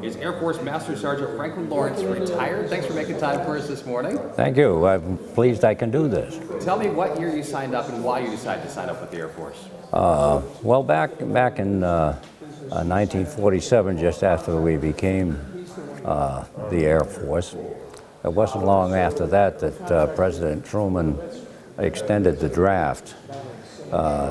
Is Air Force Master Sergeant Franklin Lawrence retired? Thanks for making time for us this morning. Thank you. I'm pleased I can do this. Tell me what year you signed up and why you decided to sign up with the Air Force. Well, back in 1947, just after we became the Air Force, it wasn't long after that that President Truman extended the draft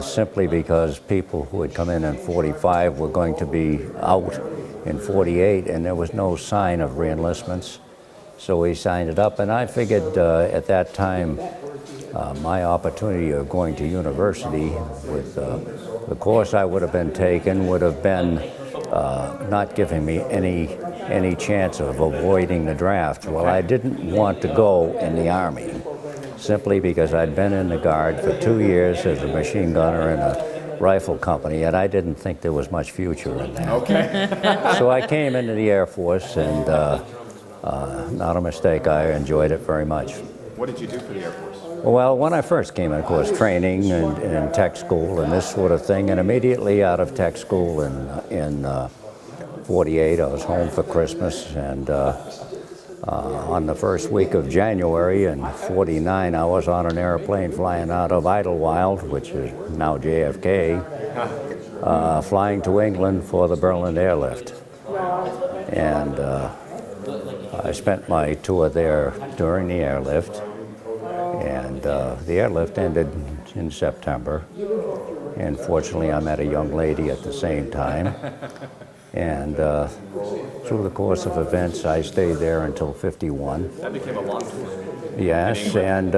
simply because people who had come in 45 were going to be out in 48, and there was no sign of reenlistments. So we signed it up, and I figured at that time my opportunity of going to university with the course I would have been taking would have been not giving me any chance of avoiding the draft. Well, I didn't want to go in the Army simply because I'd been in the Guard for 2 years as a machine gunner in a rifle company, and I didn't think there was much future in that. Okay. So I came into the Air Force, and not a mistake, I enjoyed it very much. What did you do for the Air Force? Well, when I first came in, of course, training and in tech school and this sort of thing, and immediately out of tech school in 48, I was home for Christmas, and on the first week of January in 49, I was on an airplane flying out of Idlewild, which is now JFK, flying to England for the Berlin airlift. And I spent my tour there during the airlift, and the airlift ended in September. And fortunately, I met a young lady at the same time. And through the course of events, I stayed there until 51. That became a long tour. Yes, and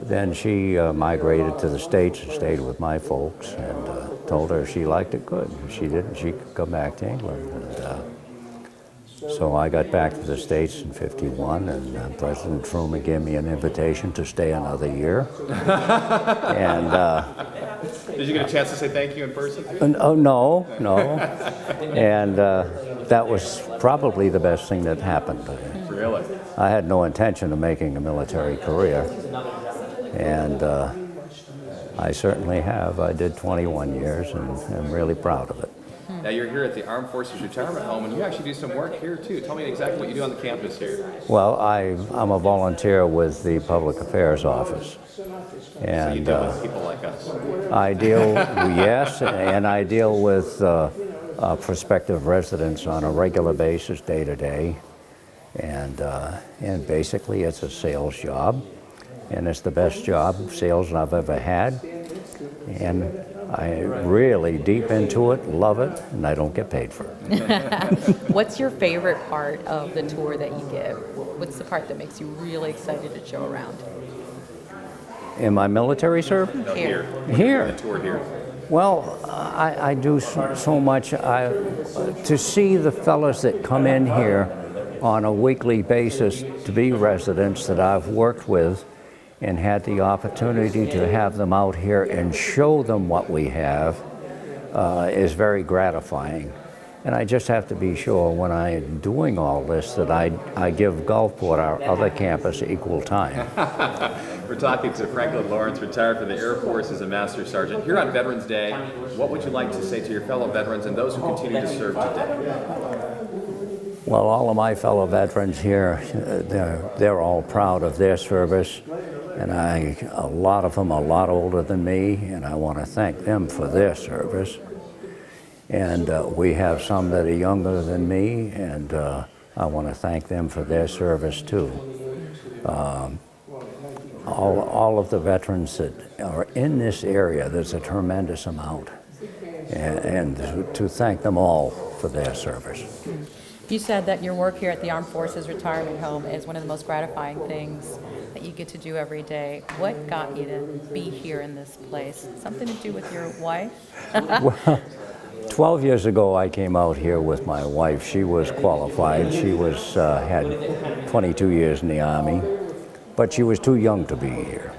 then she migrated to the States and stayed with my folks, and told her if she liked it, good. If she didn't, she could come back to England. And so I got back to the States in 51, and President Truman gave me an invitation to stay another year. And did you get a chance to say thank you in person? No. And that was probably the best thing that happened. Really? I had no intention of making a military career, and I certainly have. I did 21 years, and I'm really proud of it. Now you're here at the Armed Forces Retirement Home, and you actually do some work here too. Tell me exactly what you do on the campus here. Well, I'm a volunteer with the Public Affairs Office. And so you deal with people like us. I deal, yes, and I deal with prospective residents on a regular basis, day to day, and basically it's a sales job, and it's the best job of sales I've ever had, and I really deep into it, love it, and I don't get paid for it. What's your favorite part of the tour that you give? What's the part that makes you really excited to show around? In my military service? No, Here. Here. The tour here. Well, I do so much. To see the fellows that come in here on a weekly basis to be residents that I've worked with and had the opportunity to have them out here and show them what we have is very gratifying. And I just have to be sure when I'm doing all this that I give Gulfport, our other campus, equal time. We're talking to Franklin Lawrence, retired from the Air Force as a Master Sergeant. Here on Veterans Day, what would you like to say to your fellow veterans and those who continue to serve today? Well, all of my fellow veterans here, they're all proud of their service, and a lot of them are a lot older than me, and I want to thank them for their service. And we have some that are younger than me, and I want to thank them for their service too. All of the veterans that are in this area, there's a tremendous amount, and to thank them all for their service. You said that your work here at the Armed Forces Retirement Home is one of the most gratifying things that you get to do every day. What got you to be here in this place? Something to do with your wife? Well, 12 years ago, I came out here with my wife. She was qualified. She had 22 years in the Army, but she was too young to be here.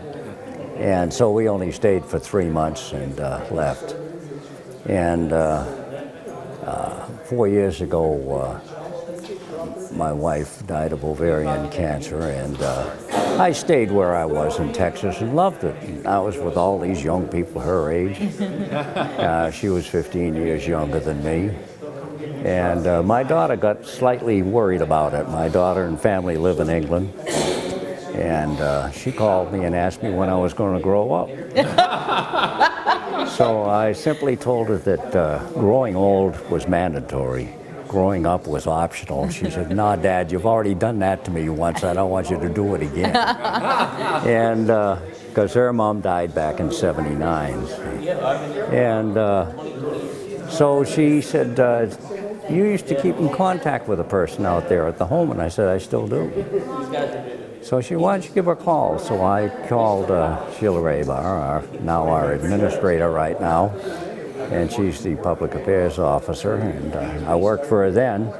And so we only stayed for 3 months and left. And 4 years ago, my wife died of ovarian cancer, and I stayed where I was in Texas and loved it. And I was with all these young people her age. She was 15 years younger than me. And my daughter got slightly worried about it. My daughter and family live in England. And she called me and asked me when I was going to grow up. So I simply told her that growing old was mandatory. Growing up was optional. She said, "Nah, Dad, you've already done that to me once. I don't want you to do it again." And because her mom died back in '79. And so she said, "You used to keep in contact with a person out there at the home." And I said, "I still do." So she wanted to give her a call. So I called Sheila Raybar, now our administrator right now. And she's the public affairs officer, and I worked for her then.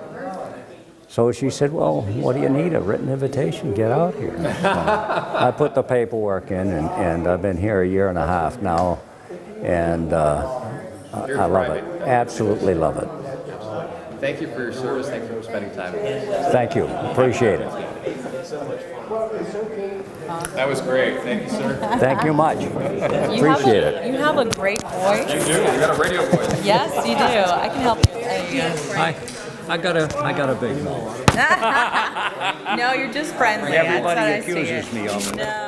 So she said, "Well, what do you need? A written invitation? Get out here." So I put the paperwork in, and I've been here a year and a half now, and I love it. Absolutely love it. Thank you for your service. Thank you for spending time with us. Thank you. Appreciate it. That was great. Thank you, sir. Thank you much. Appreciate it. You have a great voice. You do. You got a radio voice. Yes, you do. I can help you. I got a big mouth. No, you're just friendly. Everybody That's how I see accuses it. me of it. No.